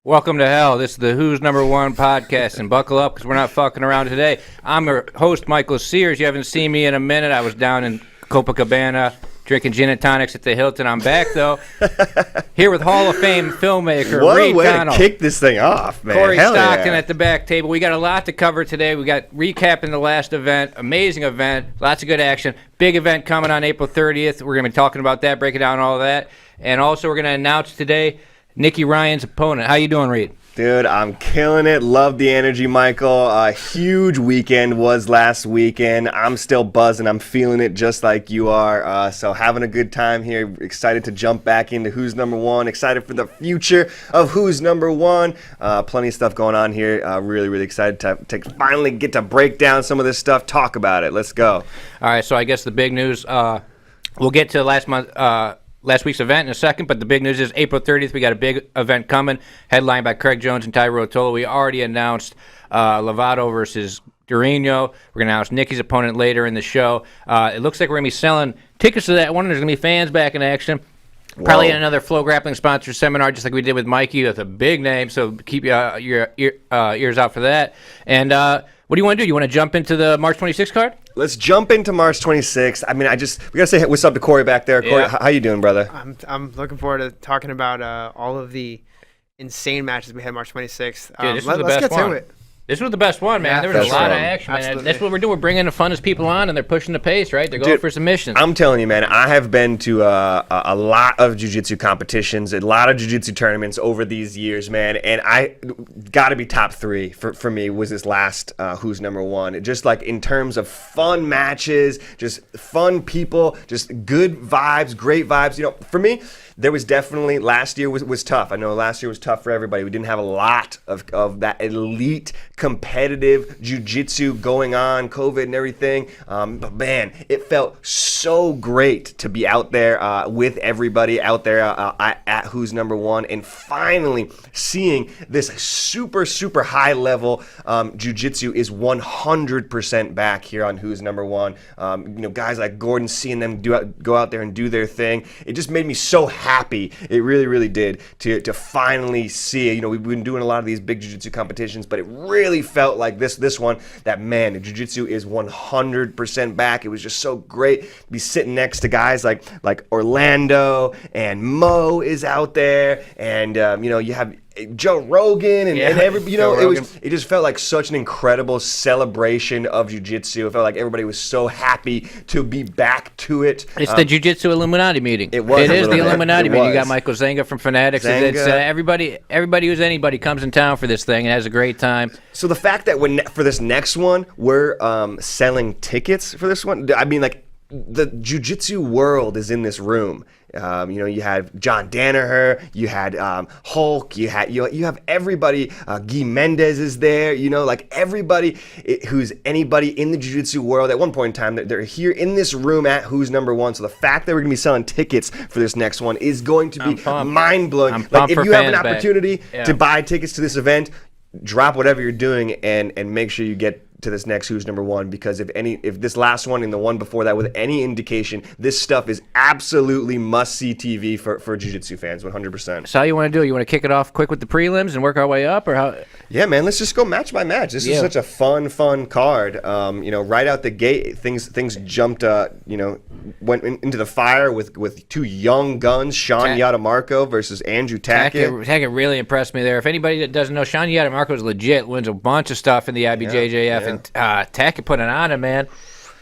Welcome to hell. This is the Who's Number One podcast, and buckle up because we're not fucking around today. I'm your host, Michael Sears. You haven't seen me in a minute. I was down in Copacabana drinking gin and tonics at the Hilton. I'm back, though. Here with Hall of Fame filmmaker what Reed a way Connell. to kick this thing off, man. Corey Hell Stockton yeah. at the back table. We got a lot to cover today. We got recapping the last event. Amazing event. Lots of good action. Big event coming on April 30th. We're going to be talking about that, breaking down all of that. And also we're going to announce today Nikki Ryan's opponent. How you doing, Reed? Dude, I'm killing it. Love the energy, Michael. A huge weekend was last weekend. I'm still buzzing. I'm feeling it just like you are. So having a good time here. Excited to jump back into Who's Number One. Excited for the future of Who's Number One. Plenty of stuff going on here. Really, really excited to finally get to break down some of this stuff. Talk about it. Let's go. All right, so I guess the big news, we'll get to last week's event in a second, but the big news is April 30th, we got a big event coming, headlined by Craig Jones and Rotolo. We already announced Lovato versus Durinio. We're going to announce Nicky's opponent later in the show. It looks like we're going to be selling tickets to that one. There's going to be fans back in action. Probably another FloGrappling sponsor seminar, just like we did with Mikey, with a big name, so keep your ears out for that. And what do you want to do? You want to jump into the March 26th card? Let's jump into March 26th. I mean, we gotta say what's up to Corey back there. Corey, how you doing, brother? I'm looking forward to talking about all of the insane matches we had March 26th. Dude, this was the best let's get one. to it. This was the best one, man. Yeah, there was a lot of right. action, man. Absolutely. That's what we're doing. We're bringing the funnest people on, and they're pushing the pace, right? They're going for submissions. I'm telling you, man, I have been to a lot of jiu-jitsu competitions, a lot of jiu-jitsu tournaments over these years, man, and I got to be top three for me was this last Who's Number One. Just like in terms of fun matches, just fun people, just good vibes, great vibes. You know, for me, there was definitely, last year was tough. I know last year was tough for everybody. We didn't have a lot of that elite competitive jiu-jitsu going on, COVID and everything. But man, it felt so great to be out there with everybody out there at Who's Number One and finally seeing this super, super high level jiu-jitsu is 100% back here on Who's Number One. You know, guys like Gordon, seeing them go out there and do their thing. It just made me so happy. It really, really did to finally see. You know, we've been doing a lot of these big jiu-jitsu competitions, but it really felt like this one that, man, the jiu-jitsu is 100% back. It was just so great to be sitting next to guys like Orlando, and Mo is out there, and you know, you have Joe Rogan and everybody, you know, it just felt like such an incredible celebration of jiu-jitsu. It felt like everybody was so happy to be back to it. It's the Jiu-Jitsu Illuminati meeting. It was. It is the Illuminati meeting. You got was. Michael Zenga from Fanatics. It's everybody who's anybody comes in town for this thing and has a great time. So the fact that for this next one, we're selling tickets for this one, I mean, like, the jiu-jitsu world is in this room. You know, you had John Danaher, you had Hulk, you have everybody. Guy Mendez is there. You know, like everybody who's anybody in the jiu-jitsu world. At one point in time, they're here in this room at Who's Number One. So the fact that we're gonna be selling tickets for this next one is going to be mind-blowing. Like, if you have an opportunity to buy tickets to this event, drop whatever you're doing and make sure you get to this next Who's Number One, because if this last one and the one before that with any indication, this stuff is absolutely must-see TV for jiu-jitsu fans, 100%. So how you want to do it? You want to kick it off quick with the prelims and work our way up, or how? Yeah, man, let's just go match by match. This is such a fun card. You know, right out the gate, things jumped, you know, went into the fire with two young guns, Sean Yadamarco versus Andrew Tackett. Tackett really impressed me there. If anybody that doesn't know, Sean Yadamarco is legit, wins a bunch of stuff in the IBJJF, and Tackett put it on him, man.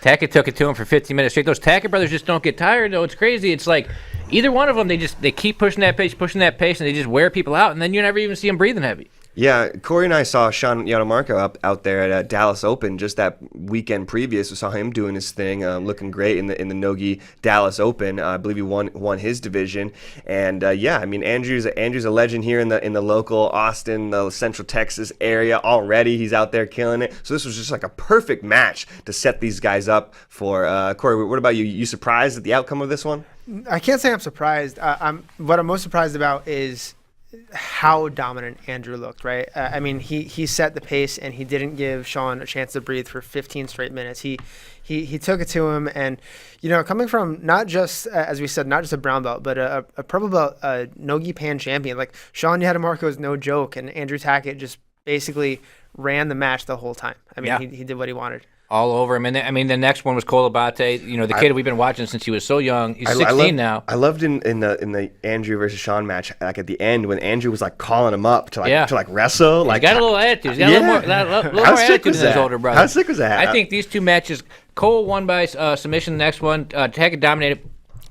Tackett took it to him for 15 minutes straight. Those Tackett brothers just don't get tired, though. It's crazy. It's like either one of them, they keep pushing that pace, and they just wear people out, and then you never even see them breathing heavy. Yeah, Corey and I saw Sean Yadamarco out there at Dallas Open just that weekend previous. We saw him doing his thing, looking great in the Nogi Dallas Open. I believe he won his division, and I mean, Andrew's a legend here in the local Austin, the Central Texas area already. He's out there killing it. So this was just like a perfect match to set these guys up for. Corey, what about you? You surprised at the outcome of this one? I can't say I'm surprised. What I'm most surprised about is how dominant Andrew looked, right? I mean, he set the pace, and he didn't give Sean a chance to breathe for 15 straight minutes. He he took it to him, and coming from not just as we said, not just a brown belt, but a purple belt, Nogi Pan champion. Like Sean Yadamarco is no joke, and Andrew Tackett just basically ran the match the whole time. I mean, he did what he wanted. All over him. And the next one was Cole Abate, the kid we've been watching since he was so young. He's 16 now. I loved in the Andrew versus Sean match, like at the end when Andrew was like calling him up to wrestle. He's got a little attitude. He's got a little more attitude than his older brother. How sick was that? I think these two matches, Cole won by submission. The next one, Tackett dominated.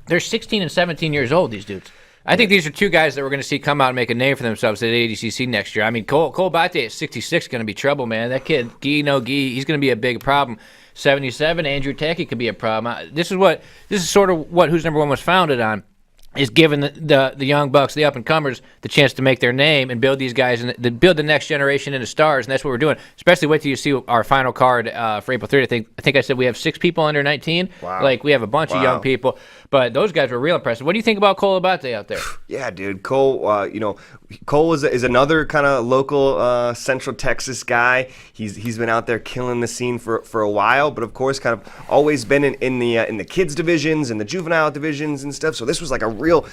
They're 16 and 17 years old, these dudes. I think these are two guys that we're going to see come out and make a name for themselves at ADCC next year. I mean, Cole Abate at 66 is going to be trouble, man. That kid, he's going to be a big problem. 77, Andrew Tackett could be a problem. This is sort of what Who's Number One was founded on, is giving the young bucks, the up-and-comers, the chance to make their name and build these guys and build the next generation into stars, and that's what we're doing. Especially wait till you see our final card for April 30th. I think I said we have 6 people under 19. Wow. Like, we have a bunch of young people. But those guys were real impressive. What do you think about Cole Abate out there? Yeah, dude. Cole, Cole is another kind of local Central Texas guy. He's been out there killing the scene for a while, but of course, kind of always been in the kids divisions and the juvenile divisions and stuff. So this was like a real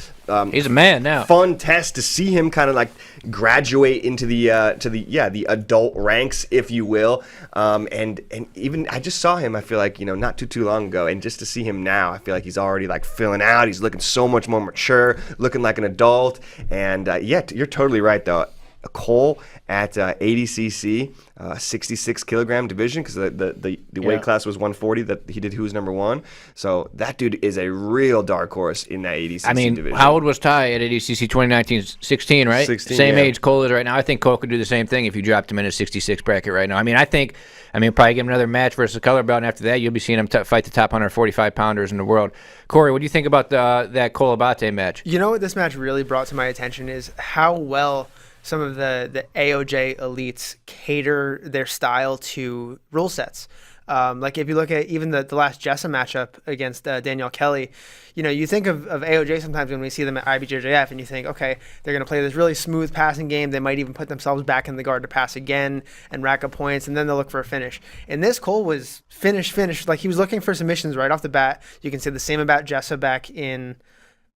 he's a man now. Fun test to see him kind of like graduate into the adult ranks, if you will. And even I just saw him. I feel like not too long ago, and just to see him now, I feel like he's already like filling out. He's looking so much more mature, looking like an adult. And you're totally right though. Cole at ADCC, 66 kilogram division, because the weight class was 140 that he did Who's Number One. So that dude is a real dark horse in that ADCC division. How old was Ty at ADCC 2019? 16, right? 16, same age Cole is right now. I think Cole could do the same thing if you dropped him in a 66 bracket right now. I think probably give him another match versus a color belt, and after that you'll be seeing him fight the top 145 pounders in the world. Corey, what do you think about that Cole Abate match? You know what this match really brought to my attention is how well some of the AOJ elites cater their style to rule sets. Like if you look at even the last Jessa matchup against Danielle Kelly, you think of AOJ sometimes when we see them at IBJJF, and you think, okay, they're going to play this really smooth passing game. They might even put themselves back in the guard to pass again and rack up points, and then they'll look for a finish. And this Cole was finish. Like he was looking for submissions right off the bat. You can say the same about Jessa back in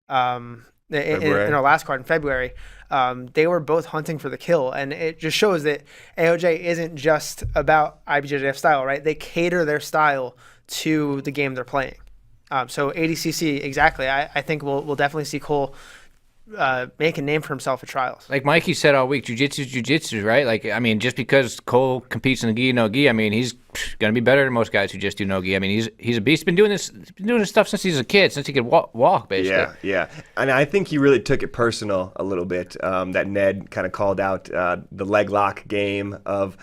our last card in February. They were both hunting for the kill, and it just shows that AOJ isn't just about IBJJF style, right? They cater their style to the game they're playing. So ADCC, exactly. I think we'll definitely see Cole make a name for himself at trials. Like Mikey said all week, jiu-jitsu's jiu-jitsu, right? Like, just because Cole competes in the gi, no gi, he's going to be better than most guys who just do no gi. He's a beast. He's been doing this stuff since he's a kid, since he could walk basically. Yeah. And I think he really took it personal a little bit, that Ned kind of called out the leg lock game of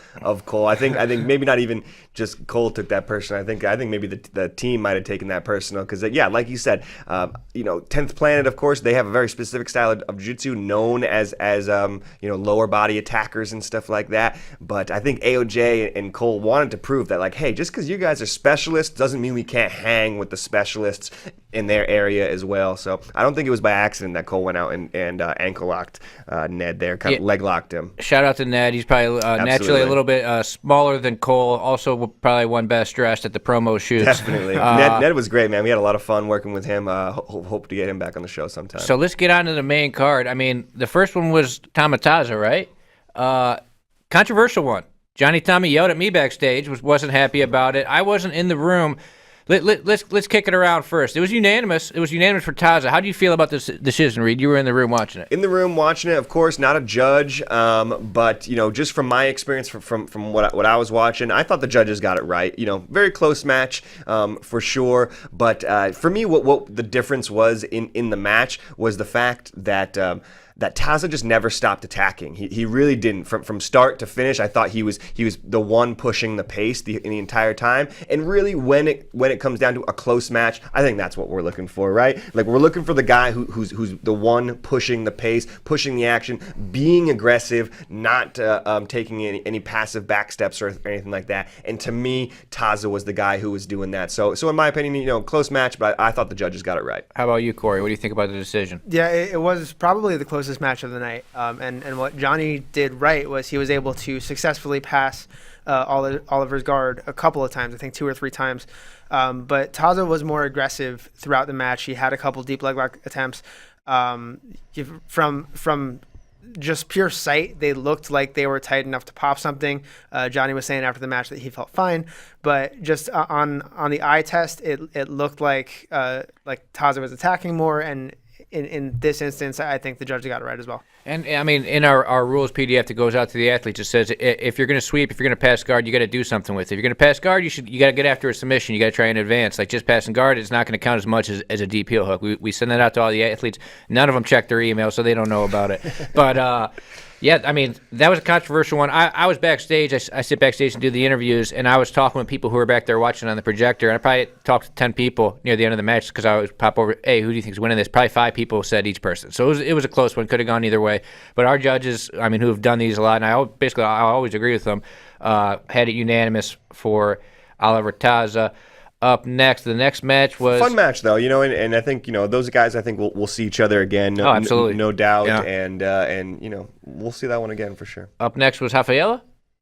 Cole. I think maybe not even just Cole took that personal. I think maybe the team might have taken that personal because, like you said, 10th Planet, of course, they have a very specific style of jiu-jitsu known as lower body attackers and stuff like that. But I think AOJ and Cole wanted to prove that, like, hey, just because you guys are specialists doesn't mean we can't hang with the specialists in their area as well. So I don't think it was by accident that Cole went out and ankle locked Ned there, kind of leg locked him. Shout out to Ned. He's probably naturally a little bit smaller than Cole. Also, probably one best dressed at the promo shoots. Definitely. Ned was great, man. We had a lot of fun working with him. Hope to get him back on the show sometime. So let's get on to the main card. The first one was Tamataza, right? Controversial one. Johnny Tommy yelled at me backstage, wasn't happy about it. I wasn't in the room. Let's kick it around first. It was unanimous. It was unanimous for Taza. How do you feel about this decision, Reed? You were in the room watching it. In the room watching it, of course, not a judge, but just from my experience, from what I was watching, I thought the judges got it right. Very close match for sure. But for me, what the difference was in the match was the fact that Taza just never stopped attacking. He really didn't. From start to finish, I thought he was the one pushing the pace the entire time. And really, when it comes down to a close match, I think that's what we're looking for, right? Like, we're looking for the guy who's the one pushing the pace, pushing the action, being aggressive, not taking any passive back steps or anything like that. And to me, Taza was the guy who was doing that. So in my opinion, close match, but I thought the judges got it right. How about you, Corey? What do you think about the decision? Yeah, it was probably the closest match of the night, and what Johnny did right was he was able to successfully pass Oliver's guard a couple of times, I think 2 or 3 times, But Taza was more aggressive throughout the match. He had a couple deep leg lock attempts. From just pure sight, they looked like they were tight enough to pop something. Johnny was saying after the match that he felt fine, but just on the eye test, it looked like Taza was attacking more, and in this instance, I think the judge got it right as well. And I mean, in our rules PDF that goes out to the athletes, it says if you're going to sweep, if you're going to pass guard, you got to do something with it. If you're going to pass guard, you got to get after a submission. You got to try and advance. Like just passing guard, it's not going to count as much as a deep heel hook. We send that out to all the athletes. None of them check their email, so they don't know about it. But yeah, I mean, that was a controversial one. I was backstage. I sit backstage and do the interviews, and I was talking with people who were back there watching on the projector. And I probably talked to 10 people near the end of the match because I always pop over, hey, who do you think is winning this? Probably 5 people said each person. So it was a close one. Could have gone either way. But our judges, I mean, who have done these a lot, and I always agree with them, had it unanimous for Oliver Taza. Up next, the next match was fun match though, and I think those guys. I think we'll see each other again. No, absolutely, no doubt, yeah. and we'll see that one again for sure. Up next was Rafaela.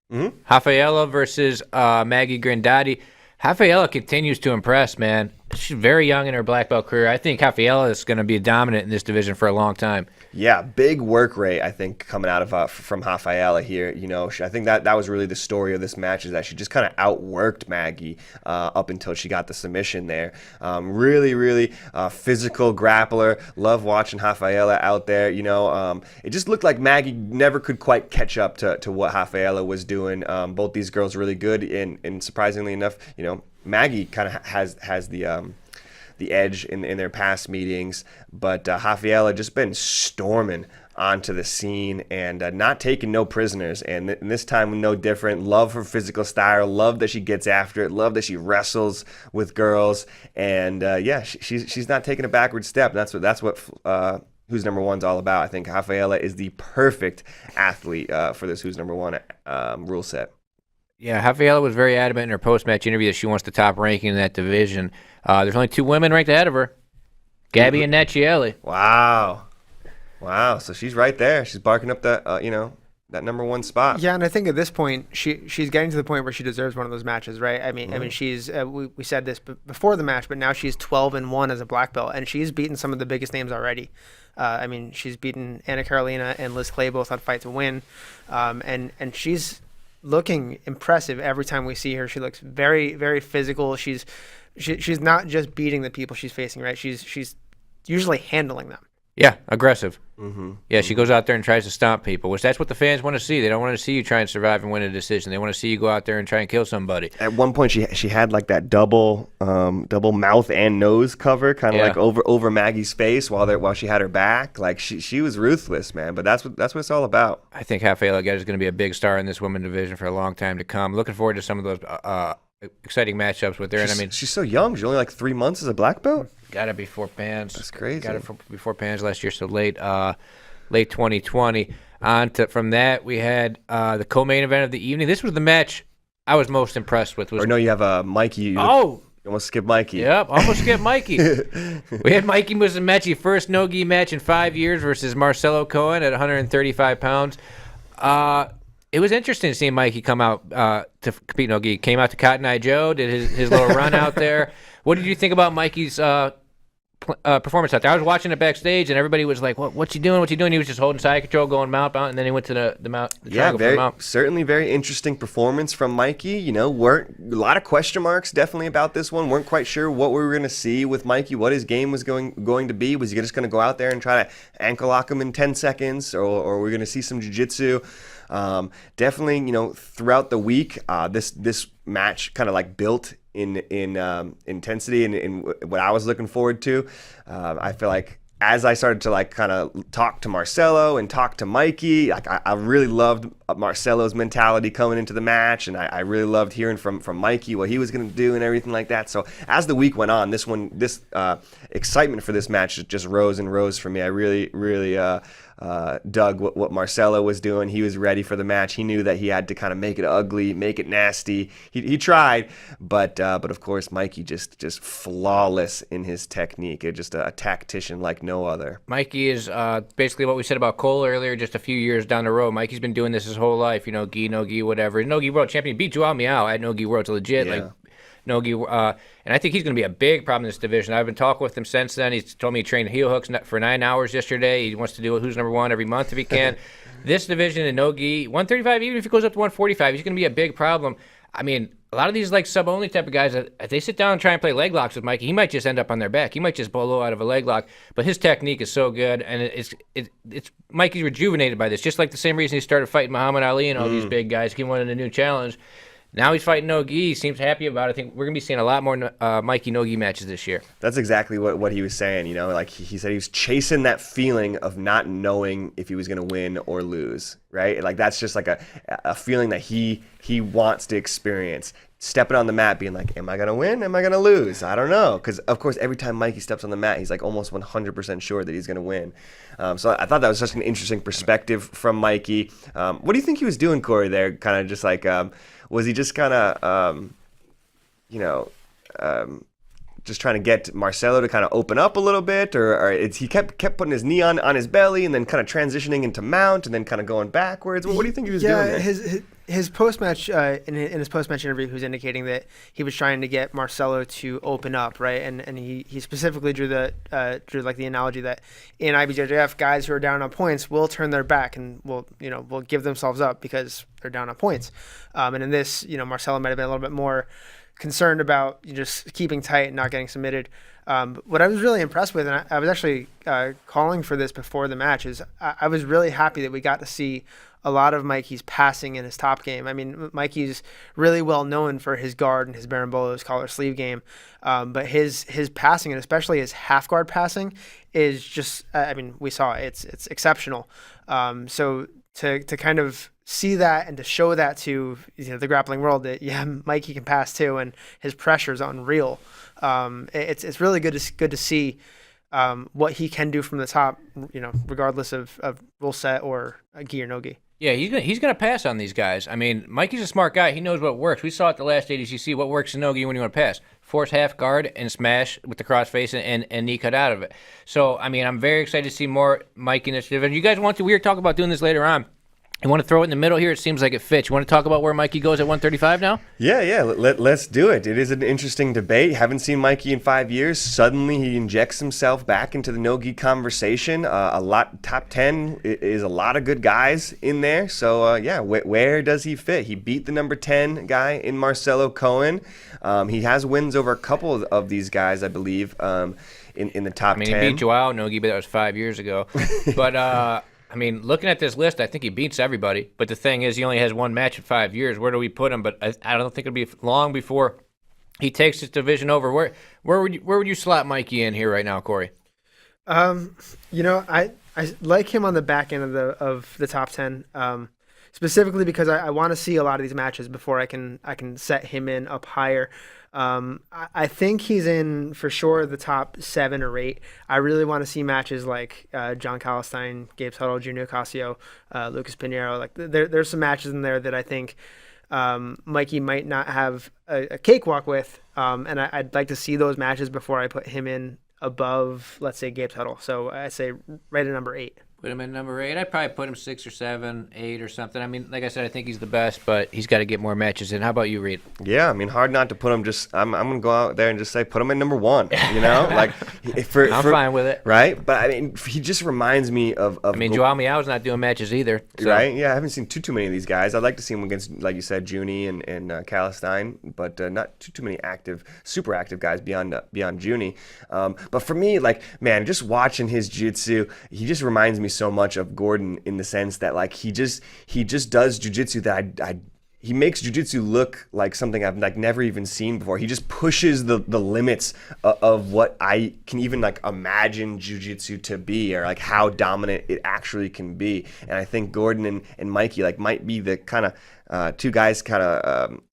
Mm-hmm. Rafaela versus Maggie Grandotti. Rafaela continues to impress, man. She's very young in her black belt career. I think Rafaela is going to be dominant in this division for a long time. Yeah, big work rate, I think, coming out of from Rafaela here. I think that was really the story of this match, is that she just kind of outworked Maggie up until she got the submission there. Really, really physical grappler. Love watching Rafaela out there. It just looked like Maggie never could quite catch up to what Rafaela was doing. Both these girls really good, and surprisingly enough, Maggie kind of has the edge in their past meetings, but Rafaela just been storming onto the scene and not taking no prisoners, and this time no different. Love her physical style, love that she gets after it, love that she wrestles with girls, and she's not taking a backward step. That's what Who's Number One's all about. I think Rafaela is the perfect athlete for this Who's Number One rule set. Yeah, Rafaela was very adamant in her post-match interview that she wants the top ranking in that division. There's only 2 women ranked ahead of her, Gabby and Nachieli. Wow. So she's right there. She's barking up that that number 1 spot. Yeah, and I think at this point she's getting to the point where she deserves one of those matches, right? I mean, she's we said this before the match, but now she's 12-1 as a black belt, and she's beaten some of the biggest names already. She's beaten Anna Carolina and Liz Clay both on Fight to Win, and she's looking impressive every time we see her. She looks very, very physical. She's not just beating the people she's facing, right? She's usually handling them. Yeah, aggressive. Mm-hmm. Yeah, she goes out there and tries to stomp people, which that's what the fans want to see. They don't want to see you try and survive and win a decision. They want to see you go out there and try and kill somebody. At one point, she had like that double mouth and nose cover, kind of like over Maggie's face while she had her back. Like she was ruthless, man. But that's what it's all about. I think Rafaela is going to be a big star in this women's division for a long time to come. Looking forward to some of those exciting matchups with her. She's so young. She's only like 3 months as a black belt. Got it before Pans. That's crazy. Got it before Pans last year, so late 2020. From that, we had the co-main event of the evening. This was the match I was most impressed with. You have Mikey. You almost skipped Mikey. Yep, almost skipped Mikey. We had Mikey Musumeci, first no-gi match in 5 years versus Marcelo Cohen at 135 pounds. It was interesting to see Mikey come out to compete no-gi. Came out to Cotton Eye Joe, did his little run out there. What did you think about Mikey's performance out there? I was watching it backstage, and everybody was like, "What's he doing? What's he doing?" He was just holding side control, going mount, and then he went to the mount. Certainly very interesting performance from Mikey. Weren't a lot of question marks definitely about this one. Weren't quite sure what we were going to see with Mikey, what his game was going to be. Was he just going to go out there and try to ankle lock him in 10 seconds, or were we going to see some jiu-jitsu? Definitely, throughout the week, this match kind of like built in intensity and in what I was looking forward to. I feel like as I started to like kind of talk to Marcelo and talk to Mikey, like I really loved Marcelo's mentality coming into the match, and I really loved hearing from Mikey what he was going to do and everything like that. So as the week went on, this excitement for this match just rose and rose for me. I really, really dug what Marcelo was doing. He was ready for the match. He knew that he had to kind of make it ugly, make it nasty. He tried, but of course Mikey just flawless in his technique. Just a tactician like no other. Mikey is basically what we said about Cole earlier, just a few years down the road. Mikey's been doing this his whole life, gi, no gi, whatever. No gi world champion, beat Joao Miao at no gi world. It's legit. Yeah. Like Nogi, and I think he's going to be a big problem in this division. I've been talking with him since then. He's told me he trained heel hooks for 9 hours yesterday. He wants to do who's number one every month if he can. This division in Nogi, 135, even if he goes up to 145, he's going to be a big problem. I mean, a lot of these like sub-only type of guys, if they sit down and try and play leg locks with Mikey, he might just end up on their back. He might just blow out of a leg lock. But his technique is so good, and it's Mikey's rejuvenated by this. Just like the same reason he started fighting Muhammad Ali and all these big guys. He wanted a new challenge. Now he's fighting Nogi. He seems happy about it. I think we're going to be seeing a lot more Mikey Nogi matches this year. That's exactly what he was saying. You know, like he said he was chasing that feeling of not knowing if he was going to win or lose, right? Like that's just like a feeling that he wants to experience. Stepping on the mat, being like, am I going to win? Am I going to lose? I don't know. Because, of course, every time Mikey steps on the mat, he's like almost 100% sure that he's going to win. So I thought that was such an interesting perspective from Mikey. What do you think he was doing, Corey, there? Kind of just like, was he just kind of, just trying to get Marcelo to kind of open up a little bit? Or he kept putting his knee on his belly and then kind of transitioning into mount and then kind of going backwards? What do you think he was doing there? His post-match, in his post-match interview, he was indicating that he was trying to get Marcelo to open up, right? And he specifically drew the analogy that in IBJJF, guys who are down on points will turn their back and will give themselves up because they're down on points. And in this, Marcelo might have been a little bit more concerned about just keeping tight and not getting submitted. What I was really impressed with, and I was actually calling for this before the match, is I was really happy that we got to see a lot of Mikey's passing in his top game. I mean, Mikey's really well known for his guard and his berimbolo, his collar sleeve game, but his passing, and especially his half guard passing, is just, we saw it. It's exceptional. So to kind of see that and to show that to the grappling world that Mikey can pass too, and his pressure is unreal. It's really good to see what he can do from the top, regardless of rule set or gi or no gi. Yeah, he's gonna pass on these guys. I mean, Mikey's a smart guy. He knows what works. We saw at the last ADCC what works in no-gi when you want to pass. Force half guard and smash with the crossface and knee cut out of it. So, I mean, I'm very excited to see more Mikey in this division. You guys we were talking about doing this later on. You want to throw it in the middle here? It seems like it fits. You want to talk about where Mikey goes at 135 now? Yeah. Let's do it. It is an interesting debate. Haven't seen Mikey in 5 years. Suddenly he injects himself back into the no-gi conversation. Top 10 is a lot of good guys in there. So, where does he fit? He beat the number 10 guy in Marcelo Cohen. He has wins over a couple of these guys, I believe, in the top 10. He beat Joao no-gi, but that was 5 years ago. But... looking at this list, I think he beats everybody. But the thing is, he only has one match in 5 years. Where do we put him? But I don't think it'll be long before he takes this division over. Where would you slot Mikey in here right now, Corey? I like him on the back end of the top 10, specifically because I want to see a lot of these matches before I can set him in up higher. I think he's in for sure the top 7 or 8. I really want to see matches like John Calistine, Gabe Tuttle, Junior Ocasio, Lucas Pinheiro. Like there's some matches in there that I think Mikey might not have a cakewalk with, and I'd like to see those matches before I put him in above, let's say, Gabe Tuttle. So I say right at number 8. Put him in number 8. I'd probably put him 6 or 7, 8 or something. I mean, like I said, I think he's the best, but he's got to get more matches in. How about you, Reed? Yeah, hard not to put him I'm going to go out there and just say put him in number 1, I'm fine with it. Right? But, he just reminds me of Joao Miao's not doing matches either. So. Right? Yeah, I haven't seen too many of these guys. I'd like to see him against, like you said, Junie and Calistine, but not too many super active guys beyond Junie. But for me, just watching his jiu-jitsu, he just reminds me so much of Gordon in the sense that he just does jiu-jitsu that he makes jiu-jitsu look like something I've never even seen before. He just pushes the limits of what I can even imagine jiu-jitsu to be, or how dominant it actually can be. And I think Gordon and Mikey might be the kind of two guys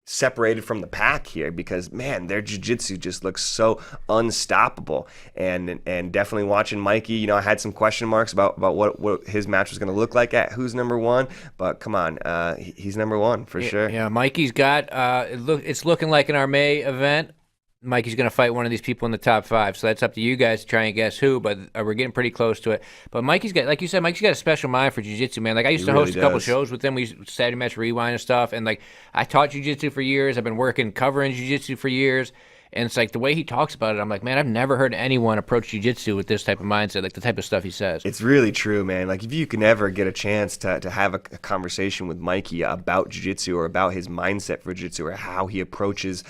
separated from the pack here, because man, their jiu-jitsu just looks so unstoppable. And definitely watching Mikey, I had some question marks about what his match was going to look like at who's number 1, but come on, he's number 1 for sure. Yeah, Mikey's got it's looking like in our May event Mikey's going to fight one of these people in the top 5. So that's up to you guys to try and guess who, but we're getting pretty close to it. But Mikey's got, like you said, Mikey's got a special mind for jiu-jitsu, man. Like, I used to host a couple shows with him. We used to Saturday Match Rewind and stuff. And, like, I taught jiu-jitsu for years. I've been covering jiu-jitsu for years. And it's like the way he talks about it, I'm like, man, I've never heard anyone approach jiu-jitsu with this type of mindset, like the type of stuff he says. It's really true, man. Like, if you can ever get a chance to have a conversation with Mikey about jiu-jitsu or about his mindset for jiu-jitsu or how he approaches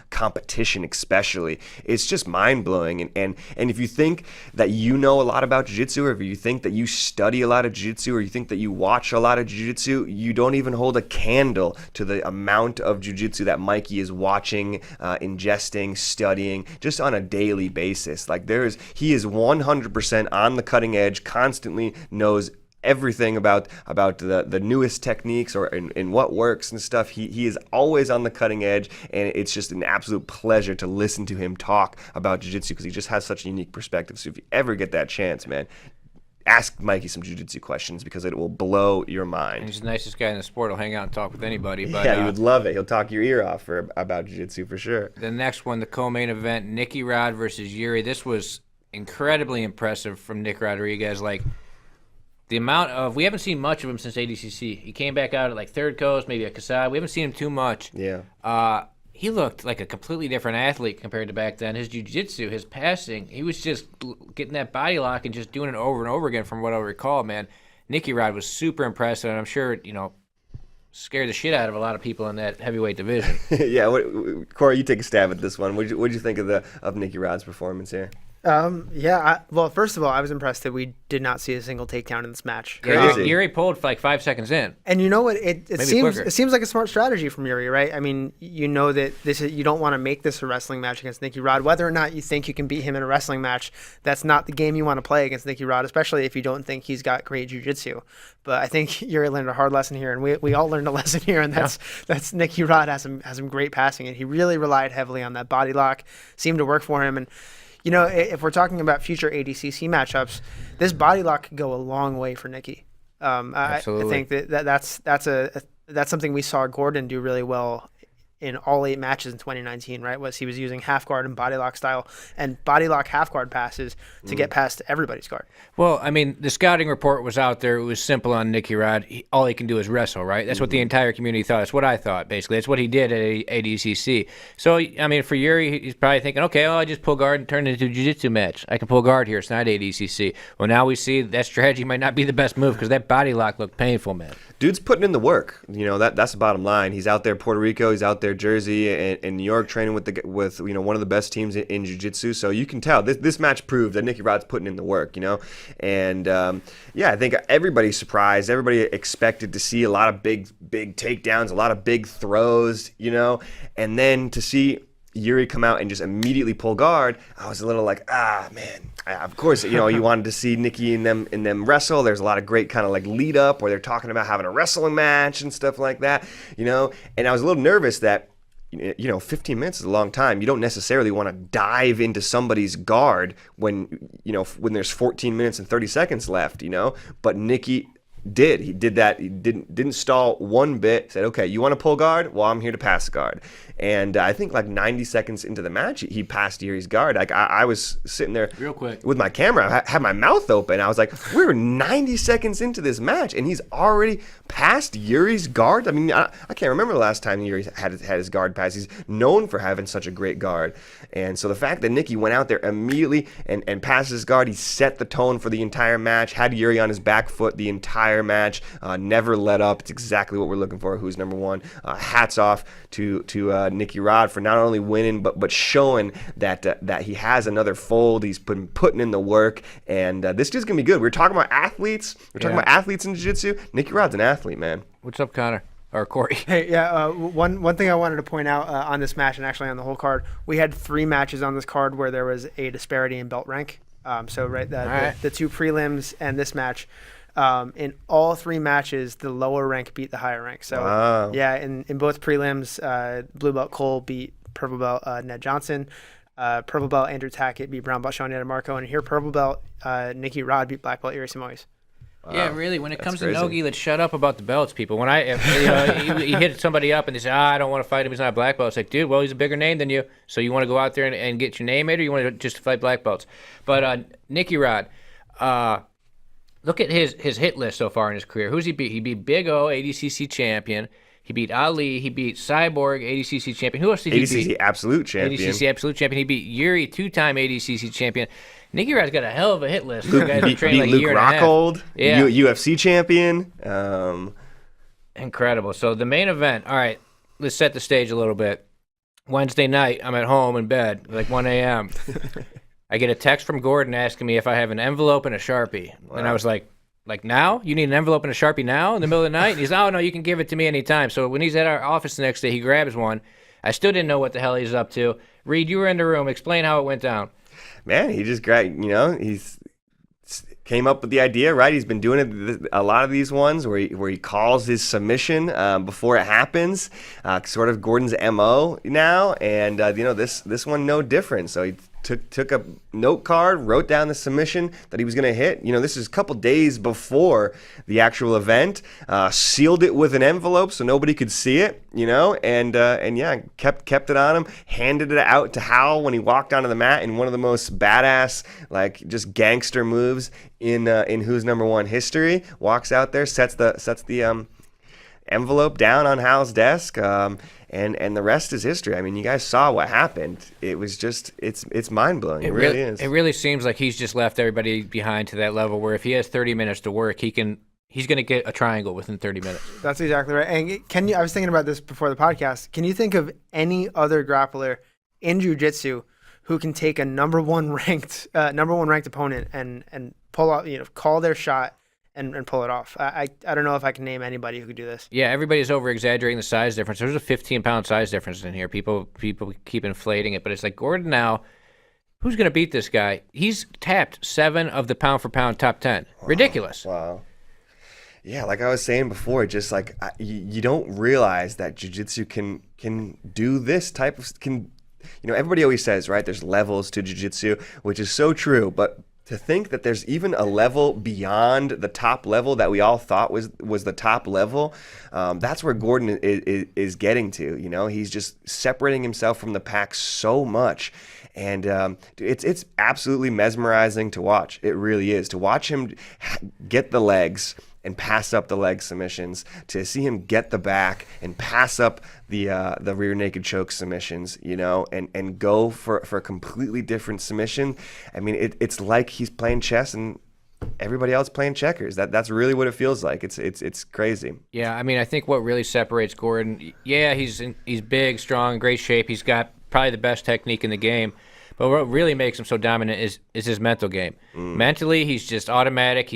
competition especially, it's just mind-blowing. And if you think that you know a lot about jiu-jitsu, or if you think that you study a lot of jiu-jitsu, or you think that you watch a lot of jiu-jitsu, you don't even hold a candle to the amount of jiu-jitsu that Mikey is watching, ingesting, studying just on a daily basis. Like, he is 100% on the cutting edge, constantly knows everything about the newest techniques or in what works and stuff. He is always on the cutting edge, and it's just an absolute pleasure to listen to him talk about jiu-jitsu because he just has such a unique perspective. So if you ever get that chance, man, ask Mikey some jiu-jitsu questions because it will blow your mind. He's the nicest guy in the sport. He'll hang out and talk with anybody. But, yeah, you would love it. He'll talk your ear off about jiu-jitsu for sure. The next one, the co-main event, Nikki Rod versus Yuri. This was incredibly impressive from Nick Rodriguez. Like, the amount of, we haven't seen much of him since ADCC. He came back out at like Third Coast, maybe at Kasai. We haven't seen him too much. Yeah. He looked like a completely different athlete compared to back then. His jiu-jitsu, his passing, he was just getting that body lock and just doing it over and over again from what I recall, man. Nikki Rod was super impressive, and I'm sure, scared the shit out of a lot of people in that heavyweight division. Yeah, Corey, you take a stab at this one. What'd you think of Nikki Rod's performance here? Well, first of all, I was impressed that we did not see a single takedown in this match. Crazy. Yuri pulled for like 5 seconds in. And you know what? It seems like a smart strategy from Yuri, right? I mean, you know that you don't want to make this a wrestling match against Nikki Rod. Whether or not you think you can beat him in a wrestling match, that's not the game you want to play against Nikki Rod, especially if you don't think he's got great jiu-jitsu. But I think Yuri learned a hard lesson here, and we all learned a lesson here, and that's Nikki Rod has some great passing, and he really relied heavily on that body lock. Seemed to work for him, and if we're talking about future ADCC matchups, this body lock could go a long way for Nikki. I think that's something we saw Gordon do really well in all 8 matches in 2019, right? He was using half guard and body lock style and body lock half guard passes to get past everybody's guard. Well, I mean, the scouting report was out there. It was simple on Nicky Rod. All he can do is wrestle, right? That's what the entire community thought. That's what I thought, basically. That's what he did at ADCC. So, I mean, for Yuri, he's probably thinking, okay, I just pull guard and turn it into a jiu-jitsu match. I can pull guard here. It's not ADCC. Well, now we see that strategy might not be the best move because that body lock looked painful, man. Dude's putting in the work. That's the bottom line. He's out there Puerto Rico. He's out there Jersey and New York training with one of the best teams in jiu-jitsu. So you can tell this match proved that Nicky Rod's putting in the work. And I think everybody's surprised. Everybody expected to see a lot of big takedowns, a lot of big throws. And then to see Yuri come out and just immediately pull guard, I was a little like, man. Of course, you wanted to see Nikki and them wrestle. There's a lot of great kind of like lead up where they're talking about having a wrestling match and stuff like that, And I was a little nervous that 15 minutes is a long time. You don't necessarily want to dive into somebody's guard when there's 14 minutes and 30 seconds left, But Nikki did. He did that. He didn't stall one bit. Said, okay, you want to pull guard? Well, I'm here to pass guard. And I think like 90 seconds into the match, he passed Yuri's guard. Like I was sitting there real quick with my camera. I had my mouth open. I was like, we're 90 seconds into this match, and he's already passed Yuri's guard. I mean, I can't remember the last time Yuri had his guard passed. He's known for having such a great guard. And so the fact that Nikki went out there immediately and passed his guard, he set the tone for the entire match, had Yuri on his back foot the entire match, never let up. It's exactly what we're looking for. Who's number one? Hats off to Nicky Rod for not only winning but showing that he has another fold. He's putting in the work, and this dude's gonna be good. We're talking about athletes. We're talking about athletes in jiu-jitsu. Nicky Rod's an athlete, man. What's up, Connor? Or Corey? Hey, one thing I wanted to point out on this match and actually on the whole card, we had 3 matches on this card where there was a disparity in belt rank. The 2 prelims and this match. In all 3 matches, the lower rank beat the higher rank. So, wow. In both prelims, blue belt Cole beat purple belt Ned Johnson. Purple belt Andrew Tackett beat brown belt Sean Marco. And here, purple belt Nicky Rod beat black belt Yuri Simoes. Yeah, really. When it comes crazy. to Nogi, let's shut up about the belts, people. When he hit somebody up and they say, I don't want to fight him, he's not a black belt. It's like, dude, well, he's a bigger name than you, so you want to go out there and get your name made, or you want to just fight black belts? But Nikki Rod, look at his hit list so far in his career. Who's he beat? He beat Big O, ADCC champion. He beat Ali. He beat Cyborg, ADCC champion. Who else did he beat? ADCC absolute champion. ADCC absolute champion. He beat Yuri, 2-time ADCC champion. Nikki Rod's got a hell of a hit list. Luke, beat Luke Rockhold, yeah. UFC champion. Incredible. So the main event, all right, let's set the stage a little bit. Wednesday night, I'm at home in bed, like 1 a.m. I get a text from Gordon asking me if I have an envelope and a Sharpie. Wow. And I was like now? You need an envelope and a Sharpie now in the middle of the night? And he's, oh, no, you can give it to me anytime. So when he's at our office the next day, he grabs one. I still didn't know what the hell he's up to. Reed, you were in the room. Explain how it went down. Man, he just grabbed, he's came up with the idea, right? He's been doing it a lot of these ones where he calls his submission before it happens, sort of Gordon's MO now, and this one no different. So he took a note card, wrote down the submission that he was going to hit. This is a couple days before the actual event, sealed it with an envelope so nobody could see it, and yeah, kept it on him, handed it out to Hal when he walked onto the mat in one of the most badass, like just gangster moves in Who's Number One history. Walks out there, sets the envelope down on Hal's desk, and the rest is history. I mean, you guys saw what happened. It was just, it's mind-blowing. It really is. It really seems like he's just left everybody behind to that level where if he has 30 minutes to work, he's going to get a triangle within 30 minutes. That's exactly right. And I was thinking about this before the podcast. Can you think of any other grappler in jiu-jitsu who can take a number one ranked opponent and pull out, call their shot and pull it off? I don't know if I can name anybody who could do this. Yeah, everybody's over-exaggerating the size difference. There's a 15-pound size difference in here. People keep inflating it, but it's like Gordon now, who's going to beat this guy? He's tapped 7 of the pound-for-pound top 10. Wow. Ridiculous. Wow. Yeah, like I was saying before, just like you don't realize that jiu-jitsu can do this type of everybody always says, right, there's levels to jiu-jitsu, which is so true, but to think that there's even a level beyond the top level that we all thought was the top level, that's where Gordon is getting to. He's just separating himself from the pack so much. And it's absolutely mesmerizing to watch. It really is. To watch him get the legs and pass up the leg submissions, to see him get the back and pass up the rear naked choke submissions, and go for a completely different submission. I mean, it's like he's playing chess and everybody else playing checkers. That's really what it feels like. It's crazy. Yeah, I mean, I think what really separates Gordon, yeah, he's big, strong, great shape. He's got probably the best technique in the game. But what really makes him so dominant is his mental game. Mentally, he's just automatic.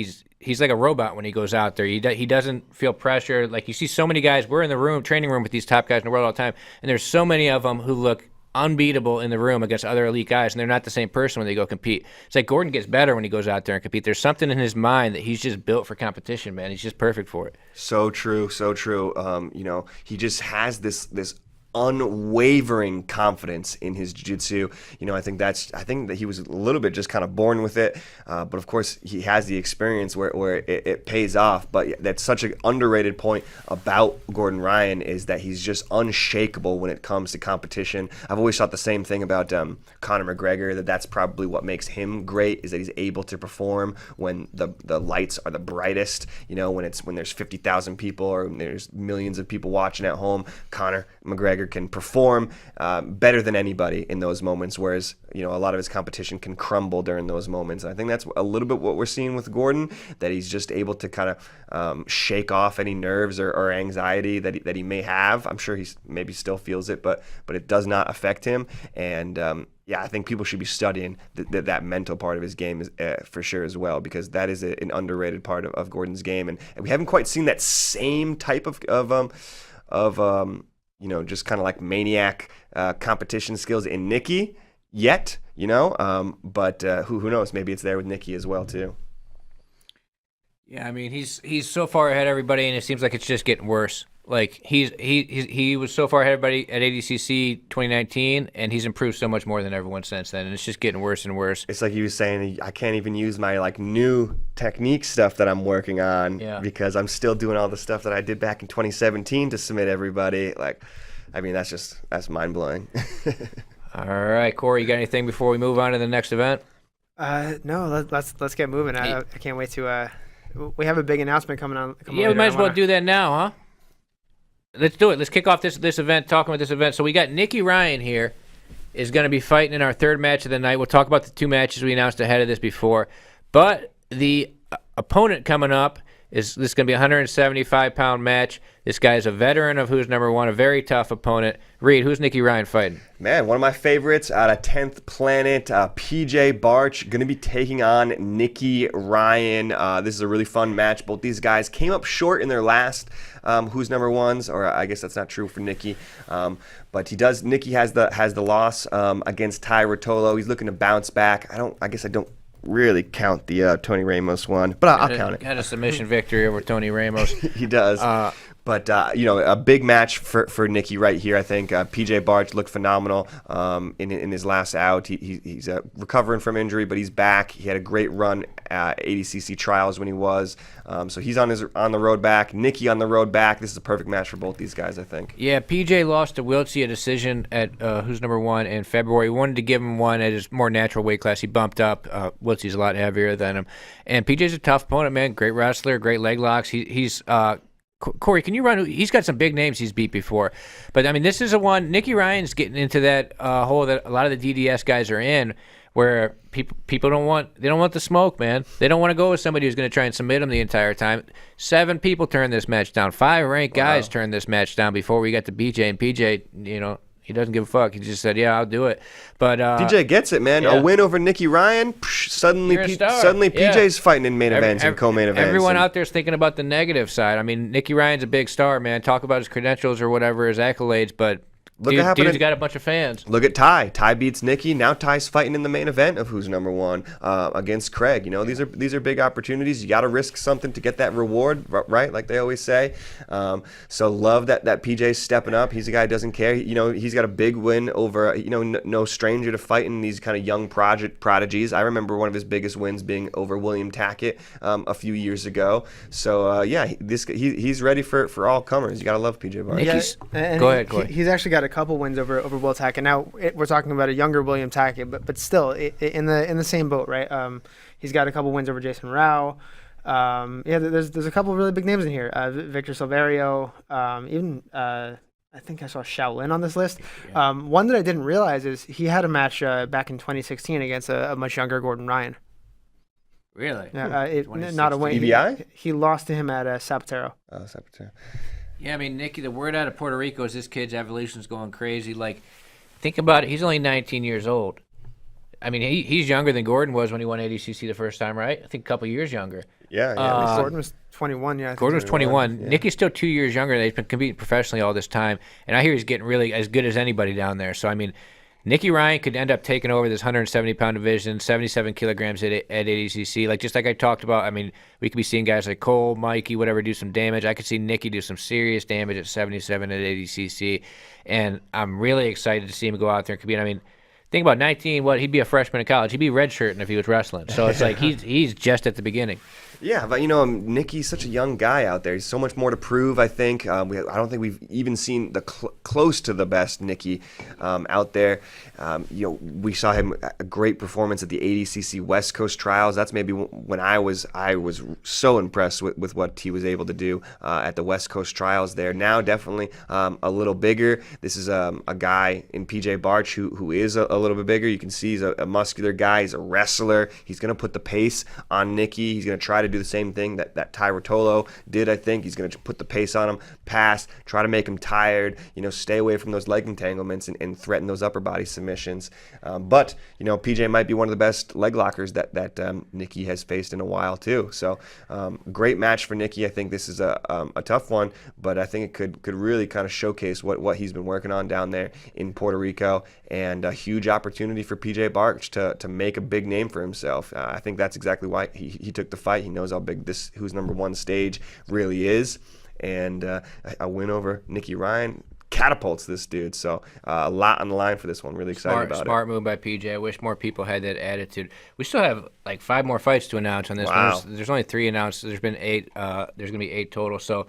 He's like a robot when he goes out there. He doesn't feel pressure. Like you see so many guys. We're in the training room with these top guys in the world all the time, and there's so many of them who look unbeatable in the room against other elite guys, and they're not the same person when they go compete. It's like Gordon gets better when he goes out there and compete. There's something in his mind that he's just built for competition, man. He's just perfect for it. So true, so true. He just has this unwavering confidence in his jiu-jitsu. I think that he was a little bit just kind of born with it, but of course he has the experience where it pays off. But that's such an underrated point about Gordon Ryan, is that he's just unshakable when it comes to competition. I've always thought the same thing about Conor McGregor, that's probably what makes him great, is that he's able to perform when the lights are the brightest, when there's 50,000 people or there's millions of people watching at home. Conor McGregor can perform better than anybody in those moments, whereas a lot of his competition can crumble during those moments. And I think that's a little bit what we're seeing with Gordon, that he's just able to kind of shake off any nerves or anxiety that he may have. I'm sure he maybe still feels it, but it does not affect him. And I think people should be studying that mental part of his game for sure as well, because that is an underrated part of Gordon's game, and we haven't quite seen that same type of just kind of like maniac competition skills in Nicky yet, but who knows? Maybe it's there with Nicky as well too. Yeah, I mean, he's so far ahead of everybody, and it seems like it's just getting worse. Like he was so far ahead of everybody at ADCC 2019, and he's improved so much more than everyone since then, and it's just getting worse and worse. It's like you were saying, I can't even use my like new technique stuff that I'm working on because I'm still doing all the stuff that I did back in 2017 to submit everybody. Like, I mean, that's mind blowing. All right, Corey, you got anything before we move on to the next event? No, let's get moving. I can't wait to. We have a big announcement coming on. Yeah, we might as well do that now, huh? Let's do it. Let's kick off this event, talking about this event. So we got Nikki Ryan here, is going to be fighting in our third match of the night. We'll talk about the two matches we announced ahead of this before. But the opponent coming up is this going to be a 175-pound match. This guy is a veteran of Who's Number One, a very tough opponent. Reed, who's Nikki Ryan fighting? Man, one of my favorites out of 10th Planet, PJ Barch, going to be taking on Nikki Ryan. This is a really fun match. Both these guys came up short in their last Who's Number Ones, or I guess that's not true for Nikki. But Nikki has the loss against Rotolo. He's looking to bounce back. I guess I don't really count the Tony Ramos one, but I'll count it. Had a submission victory over Tony Ramos. He does. But, a big match for Nikki right here, I think. PJ Barch looked phenomenal in his last out. He's recovering from injury, but he's back. He had a great run at ADCC trials when he was. So he's on the road back. Nikki on the road back. This is a perfect match for both these guys, I think. Yeah, PJ lost to Wiltsey a decision at Who's Number One in February. He wanted to give him one at his more natural weight class. He bumped up. Wiltsey's a lot heavier than him. And PJ's a tough opponent, man. Great wrestler, great leg locks. He's Corey, can you run? He's got some big names he's beat before. But, I mean, this is a one. Nikki Ryan's getting into that hole that a lot of the DDS guys are in, where people don't want the smoke, man. They don't want to go with somebody who's going to try and submit them the entire time. 7 people turned this match down. 5 ranked guys turned this match down before we got to BJ. And PJ, he doesn't give a fuck. He just said, "Yeah, I'll do it." But PJ gets it, man. Yeah. A win over Nikki Ryan. Suddenly PJ's fighting in main events and co-main events. Everyone out there's thinking about the negative side. I mean, Nikki Ryan's a big star, man. Talk about his credentials or whatever, his accolades, but dude's got a bunch of fans. Look at Ty. Ty beats Nikki. Now Ty's fighting in the main event of Who's Number One against Craig. These are big opportunities. You got to risk something to get that reward, right? Like they always say. So love that PJ's stepping up. He's a guy who doesn't care. He's got a big win over, no stranger to fighting these kind of young prodigies. I remember one of his biggest wins being over William Tackett a few years ago. So he's ready for all comers. You got to love PJ Barch. Go ahead. He's actually got a couple wins over Will Tackett. Now we're talking about a younger William Tackett, but still in the same boat, right? He's got a couple wins over Jason Rao. There's a couple of really big names in here. Victor Silverio, even I think I saw Shaolin on this list. Yeah. One that I didn't realize is he had a match back in 2016 against a much younger Gordon Ryan. Really? Yeah, not a win. EBI? He lost to him at Zapatero. Oh, Zapatero. Yeah, I mean, Nicky, the word out of Puerto Rico is this kid's evolution is going crazy. Like, think about it. He's only 19 years old. I mean, he's younger than Gordon was when he won ADCC the first time, right? I think a couple years younger. Yeah. Gordon was 21, yeah. Gordon was 21. Yeah. Nicky's still 2 years younger. He's been competing professionally all this time. And I hear he's getting really as good as anybody down there. So, I mean, Nikki Ryan could end up taking over this 170-pound division, 77 kilograms at ADCC. Like I talked about, I mean, we could be seeing guys like Cole, Mikey, whatever, do some damage. I could see Nikki do some serious damage at 77 at ADCC. And I'm really excited to see him go out there and compete. I mean, think about 19, he'd be a freshman in college. He'd be redshirting if he was wrestling. So it's like he's just at the beginning. Yeah, but Nicky's such a young guy out there. He's so much more to prove, I think. I don't think we've even seen the close to the best Nicky out there. We saw him a great performance at the ADCC West Coast Trials. That's maybe when I was so impressed with what he was able to do at the West Coast Trials there. Now definitely a little bigger. This is a guy in PJ Barch who is a little bit bigger. You can see he's a muscular guy. He's a wrestler. He's going to put the pace on Nicky. He's going to try to do the same thing that Rotolo did, I think. He's going to put the pace on him, pass, try to make him tired, stay away from those leg entanglements and threaten those upper body submissions. But PJ might be one of the best leg lockers that Nicky has faced in a while too. So great match for Nicky. I think this is a tough one, but I think it could really kind of showcase what he's been working on down there in Puerto Rico, and a huge opportunity for PJ Barch to make a big name for himself. I think that's exactly why he took the fight. He knows how big this Who's Number One stage really is. and a win over Nikki Ryan catapults this dude. So a lot on the line for this one. Really excited about it. Smart move by PJ. I wish more people had that attitude. We still have like 5 more fights to announce on this Wow. one. There's only 3 announced. There's been 8. There's going to be 8 total. So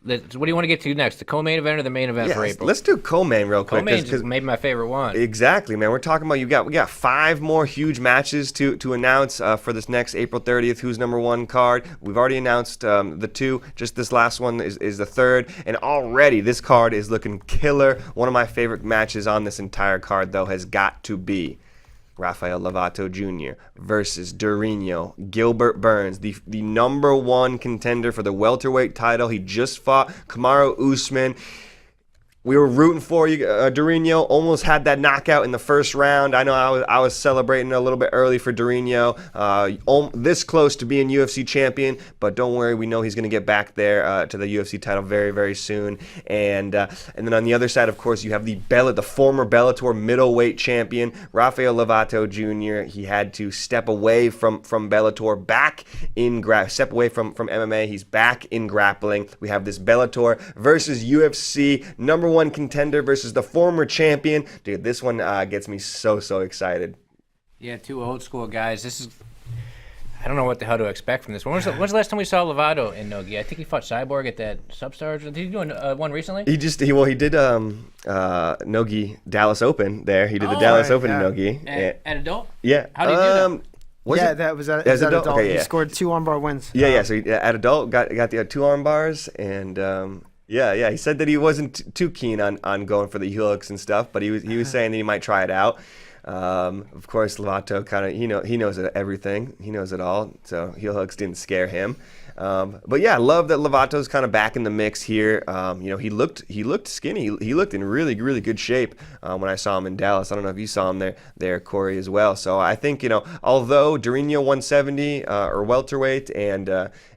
what do you want to get to next? The co-main event or the main event for April? Let's do co-main real quick. Co-main's maybe my favorite one. Exactly, man. We're talking about we got 5 more huge matches to announce for this next April 30th Who's Number 1 card. We've already announced the 2. Just this last one is the 3rd, and already this card is looking killer. One of my favorite matches on this entire card, though, has got to be Rafael Lovato Jr. versus Durinio. Gilbert Burns, the number 1 contender for the welterweight title. He just fought Kamaru Usman. We were rooting for you. Durinio almost had that knockout in the first round. I know I was celebrating a little bit early for Durinio. This close to being UFC champion, but don't worry, we know he's going to get back there to the UFC title very, very soon. And then on the other side, of course, you have the former Bellator middleweight champion, Rafael Lovato Jr. He had to step away from Bellator, step away from MMA. He's back in grappling. We have this Bellator versus UFC number 1 contender versus the former champion. Dude, this one gets me so excited. Yeah, 2 old school guys. I don't know what the hell to expect from this one. When's the last time we saw Lovato in Nogi? I think he fought Cyborg at that Substars. Did he do one recently? He did Nogi Dallas Open there. He did the Dallas Open in Nogi. At adult? Yeah. How did he do that? That was at adult. adult. Okay, He yeah. scored 2 armbar wins. Yeah. So at adult got the 2 arm bars, and yeah. He said that he wasn't too keen on going for the heel hooks and stuff, but he was saying that he might try it out. Of course, Lovato kind of he knows everything. He knows it all. So heel hooks didn't scare him. But yeah, I love that Lovato's kind of back in the mix here. He looked skinny. He looked in really good shape when I saw him in Dallas. I don't know if you saw him there, Corey, as well. So I think although Durinio 170 or welterweight and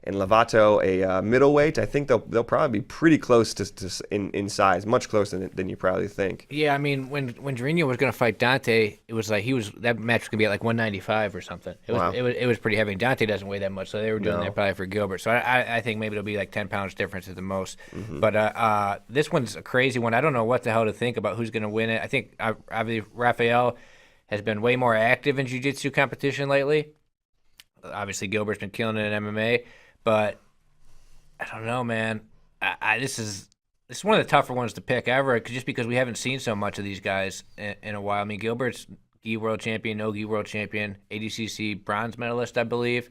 Lovato a middleweight, I think they'll probably be pretty close to in size, much closer than you probably think. Yeah, I mean, when Durinio was going to fight Dante, it was like that match was going to be at like 195 or something. It was pretty heavy. Dante doesn't weigh that much, so they were doing that probably for Gilbert. So I think maybe it'll be like 10 pounds difference at the most. Mm-hmm. But this one's a crazy one. I don't know what the hell to think about who's going to win it. I think Raphael has been way more active in jiu-jitsu competition lately. Obviously, Gilbert's been killing it in MMA, but I don't know, man. This is one of the tougher ones to pick ever, just because we haven't seen so much of these guys in a while. I mean, Gilbert's gi world champion, no-gi world champion, ADCC bronze medalist, I believe.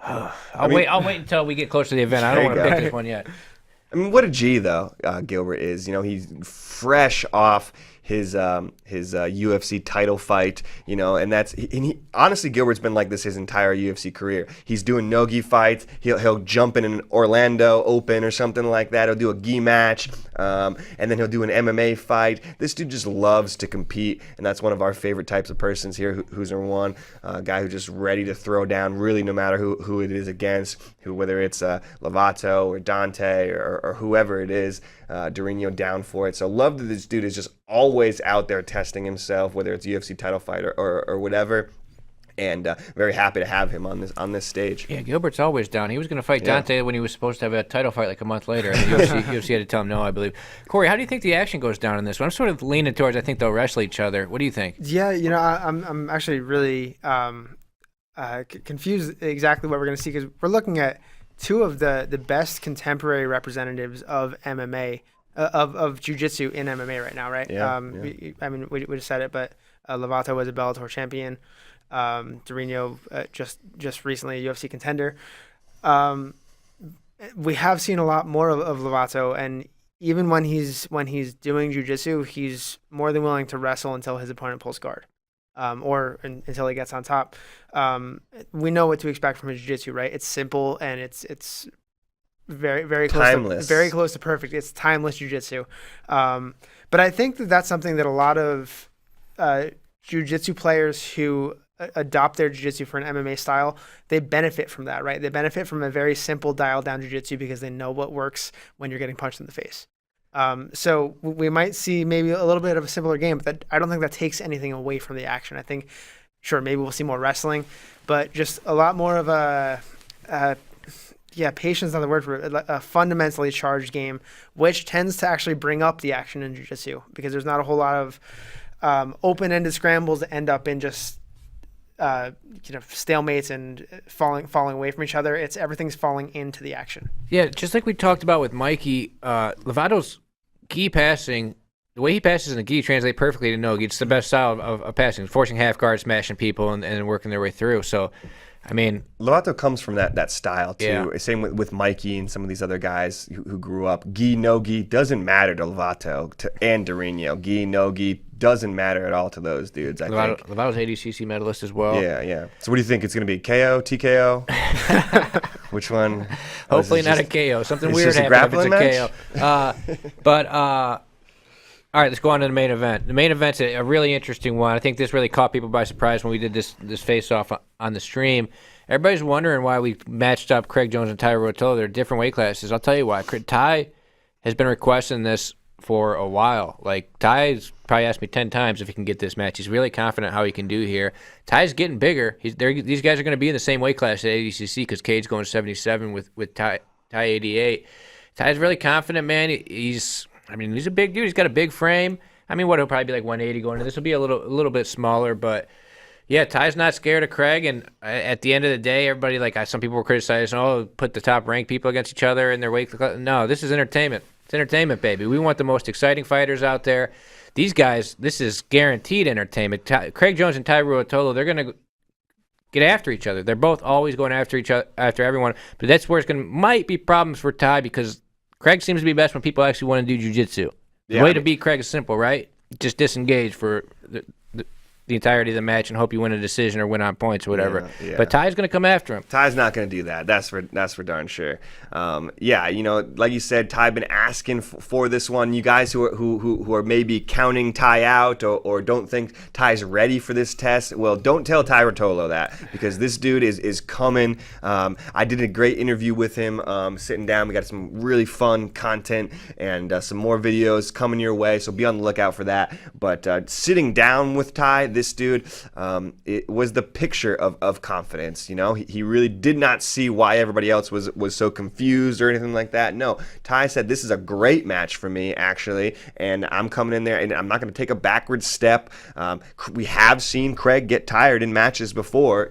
I'll wait until we get close to the event. I don't want to pick this one yet. I mean, what a G though Gilbert is. He's fresh off his UFC title fight, and honestly, Gilbert's been like this his entire UFC career. He's doing no-gi fights. He'll jump in an Orlando Open or something like that. He'll do a gi match, and then he'll do an MMA fight. This dude just loves to compete, and that's one of our favorite types of persons here. Who's number 1? A guy who's just ready to throw down, really, no matter who it is against, whether it's Lovato or Dante or whoever it is. Durinio down for it. So love that this dude is just always out there testing himself, whether it's UFC title fight or whatever. And very happy to have him on this stage. Yeah, Gilbert's always down. He was going to fight Dante when he was supposed to have a title fight like a month later. And the UFC had to tell him no, I believe. Corey, how do you think the action goes down in this one? I'm sort of leaning towards I think they'll wrestle each other. What do you think? Yeah, I'm actually really confused exactly what we're going to see, because we're looking at 2 of the best contemporary representatives of MMA, of jiu-jitsu in MMA right now, right? Yeah, we just said it, but Lovato was a Bellator champion. Durinio just recently a UFC contender. We have seen a lot more of Lovato, and even when he's doing jiu-jitsu, he's more than willing to wrestle until his opponent pulls guard. Until he gets on top. We know what to expect from his jiu-jitsu, right? It's simple and it's very, very close timeless. Very close to perfect. It's timeless jiu-jitsu. But I think that's something that a lot of jiu-jitsu players who adopt their jiu-jitsu for an MMA style, they benefit from that, right? They benefit from a very simple dialed-down jiu-jitsu because they know what works when you're getting punched in the face. So we might see maybe a little bit of a simpler game, but I don't think that takes anything away from the action. I think, sure, maybe we'll see more wrestling, but just a lot more of a patience not the word for it, a fundamentally charged game, which tends to actually bring up the action in jiu-jitsu because there's not a whole lot of open-ended scrambles that end up in just stalemates and falling away from each other. Everything's falling into the action. Yeah, just like we talked about with Mikey, Lovato's gi passing, the way he passes in the gi translates perfectly to no gi. It's the best style of passing, forcing half guard, smashing people, and working their way through. So, I mean, Lovato comes from that style too. Yeah. Same with Mikey and some of these other guys who grew up. Gi, no gi doesn't matter to Lovato and Durinio. Gi, no gi doesn't matter at all to those dudes. I think. Lovato's ADCC medalist as well. Yeah. So what do you think? It's going to be KO, TKO? Which one? Hopefully not a KO. Something it's weird just a happened if grappling it's a KO. All right, let's go on to the main event. The main event's a really interesting one. I think this really caught people by surprise when we did this face-off on the stream. Everybody's wondering why we matched up Craig Jones and Ty Rotolo. They're different weight classes. I'll tell you why. Ty has been requesting this for a while. Like, Ty's probably asked me 10 times if he can get this match. He's really confident how he can do here. Ty's getting bigger. These guys are going to be in the same weight class at ADCC because Cade's going 77 with Ty 88. Ty's really confident, man. He's a big dude. He's got a big frame. He'll probably be like 180 going in. This will be a little bit smaller, but yeah, Ty's not scared of Craig. And at the end of the day, everybody, some people were criticizing, put the top ranked people against each other in their weight class. No, this is entertainment. It's entertainment, baby. We want the most exciting fighters out there. These guys, this is guaranteed entertainment. Craig Jones and Ty Rotolo, they're going to get after each other. They're both always going after each other, after everyone. But that's where might be problems for Ty because Craig seems to be best when people actually want to do jiu-jitsu. The way to beat Craig is simple, right? Just disengage for the entirety of the match and hope you win a decision or win on points or whatever. Yeah. But Ty's going to come after him. Ty's not going to do that. That's for darn sure. Like you said, Ty been asking for this one. You guys who are maybe counting Ty out or don't think Ty's ready for this test, well, don't tell Ty Rotolo that because this dude is coming. I did a great interview with him, sitting down. We got some really fun content and some more videos coming your way, so be on the lookout for that. But sitting down with Ty, this dude, it was the picture of confidence. He really did not see why everybody else was so confused or anything like that. No, Ty said this is a great match for me actually, and I'm coming in there and I'm not going to take a backward step. We have seen Craig get tired in matches before,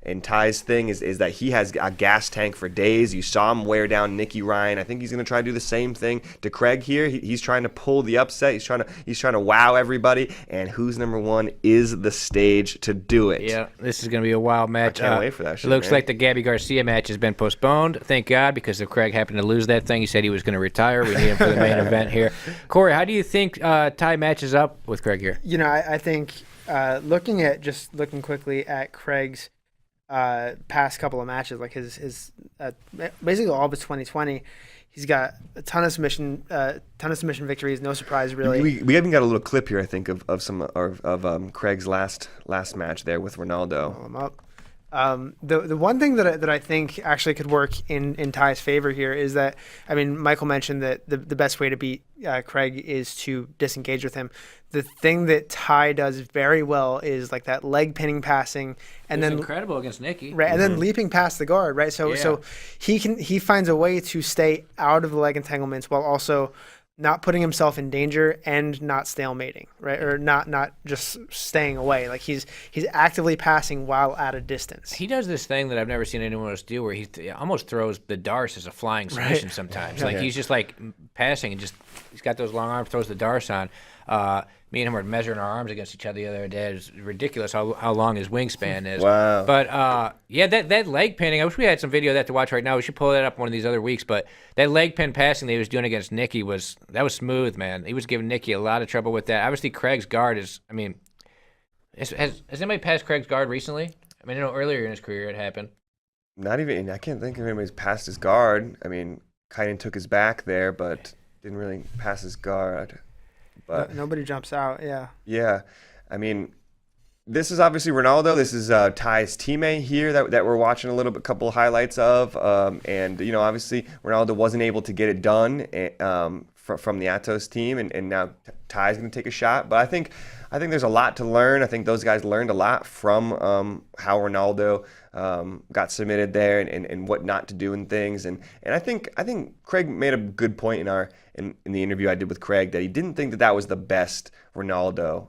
and Ty's thing is that he has a gas tank for days. You saw him wear down Nikki Ryan. I think he's going to try to do the same thing to Craig here. He's trying to pull the upset. He's trying to wow everybody. And who's number one is the stage to do it. Yeah, this is going to be a wild match. I can't wait for that shit, It looks man. like the Gabby Garcia match has been postponed. Thank God, because if Craig happened to lose that thing, he said he was going to retire. We need him for the main event here. Corey, how do you think Ty matches up with Craig here? I think looking quickly at Craig's past couple of matches, like his basically all of his 2020, he's got a ton of submission victories. No surprise, really. We even got a little clip here, I think, of some of Craig's last match there with Ronaldo. Pull him up. The one thing that I think actually could work in Ty's favor here is that, Michael mentioned that the best way to beat Craig is to disengage with him. The thing that Ty does very well is like that leg pinning passing, and then incredible against Nicky, right, and then leaping past the guard, right? So he finds a way to stay out of the leg entanglements while also not putting himself in danger and not stalemating, right? Or not just staying away. Like he's actively passing while at a distance. He does this thing that I've never seen anyone else do where he almost throws the darce as a flying submission sometimes. Like he's just like passing and he's got those long arms, throws the darce on. Me and him were measuring our arms against each other the other day. It's ridiculous how long his wingspan is. Wow. But that leg pinning, I wish we had some video of that to watch right now. We should pull that up one of these other weeks. But that leg pin passing that he was doing against Nicky was smooth, man. He was giving Nicky a lot of trouble with that. Obviously, Craig's guard is, has anybody passed Craig's guard recently? I know earlier in his career it happened. Not even, I can't think of anybody's passed his guard. Kaiden took his back there, but didn't really pass his guard. But nobody jumps out, yeah. Yeah. This is obviously Ronaldo. This is Ty's teammate here that we're watching couple of highlights of. And obviously Ronaldo wasn't able to get it done from the Atos team, and now Ty's going to take a shot. But I think there's a lot to learn. I think those guys learned a lot from how Ronaldo got submitted there and what not to do and things. And I think Craig made a good point in the interview I did with Craig that he didn't think that was the best Ronaldo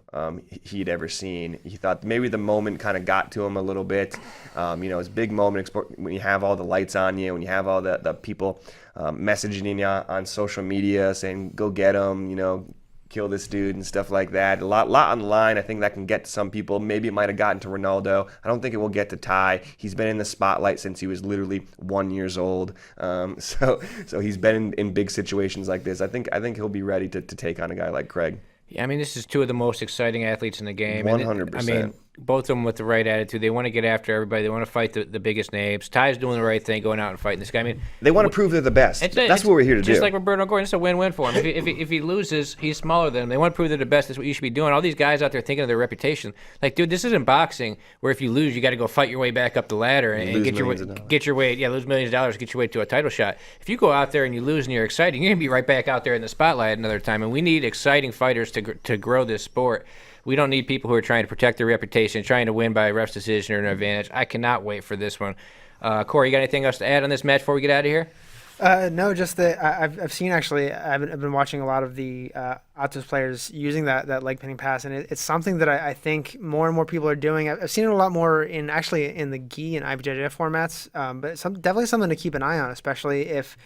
he'd ever seen. He thought maybe the moment kind of got to him a little bit. His big moment when you have all the lights on you, when you have all the people messaging you on social media saying, go get him, kill this dude and stuff like that. A lot on the line. I think that can get to some people. Maybe it might have gotten to Ronaldo. I don't think it will get to Ty. He's been in the spotlight since he was literally 1 year old. So he's been in big situations like this. I think he'll be ready to take on a guy like Craig. Yeah, I mean, this is two of the most exciting athletes in the game. 100%. I mean, both of them with the right attitude. They want to get after everybody. They want to fight the biggest names. Ty's doing the right thing, going out and fighting this guy. I mean, they want to prove they're the best. That's what we're here to do. Just like Roberto Gordon, it's a win-win for him. If he loses, he's smaller than him. They want to prove they're the best. That's what you should be doing. All these guys out there thinking of their reputation. Like, dude, this isn't boxing where if you lose, you got to go fight your way back up the ladder and get your way, lose millions of dollars, get your way to a title shot. If you go out there and you lose and you're exciting, you're gonna be right back out there in the spotlight another time. And we need exciting fighters to grow this sport. We don't need people who are trying to protect their reputation, trying to win by a ref's decision or an advantage. I cannot wait for this one. Corey, you got anything else to add on this match before we get out of here? No, just that I've seen actually. I've been watching a lot of the Atos players using that leg pinning pass, and it's something that I think more and more people are doing. I've seen it a lot more in the GI and IBJJF formats, but definitely something to keep an eye on, especially if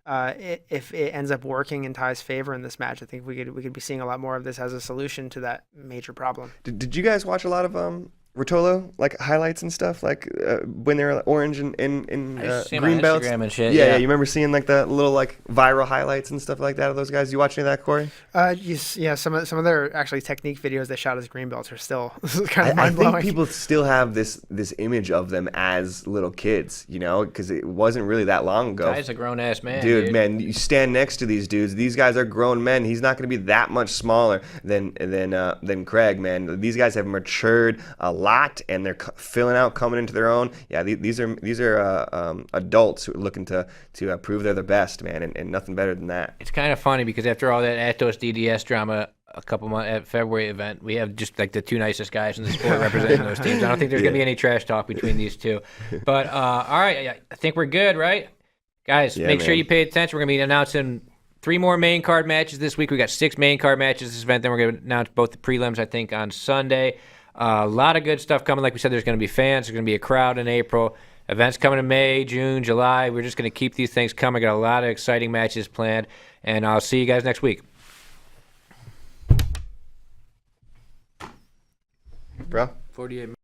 it ends up working in Ty's favor in this match. I think we could be seeing a lot more of this as a solution to that major problem. Did you guys watch a lot of Rotolo, like highlights and stuff, like when they're orange and green belts? Instagram and shit. Yeah, you remember seeing like the little like viral highlights and stuff like that of those guys? You watch any of that, Corey? Yeah, some of their actually technique videos they shot as green belts are still kind of mind blowing. I think people still have this image of them as little kids, because it wasn't really that long ago. Ty's a grown ass man, dude. Man, you stand next to these dudes. These guys are grown men. He's not going to be that much smaller than Craig, man. These guys have matured a lot, and they're filling out, coming into their own. Yeah, these are adults who are looking to prove they're the best, man, and nothing better than that. It's kind of funny because after all that Atos DDS drama a couple months at February event, we have just like the two nicest guys in the sport representing those teams. I don't think there's gonna be any trash talk between these two. But all right, I think we're good, right? Guys, make sure you pay attention. We're gonna be announcing 3 more main card matches this week. We got 6 main card matches this event. Then we're gonna announce both the prelims, I think, on Sunday. A lot of good stuff coming. Like we said, there's going to be fans. There's going to be a crowd in April. Events coming in May, June, July. We're just going to keep these things coming. Got a lot of exciting matches planned. And I'll see you guys next week. Bro? 48 minutes.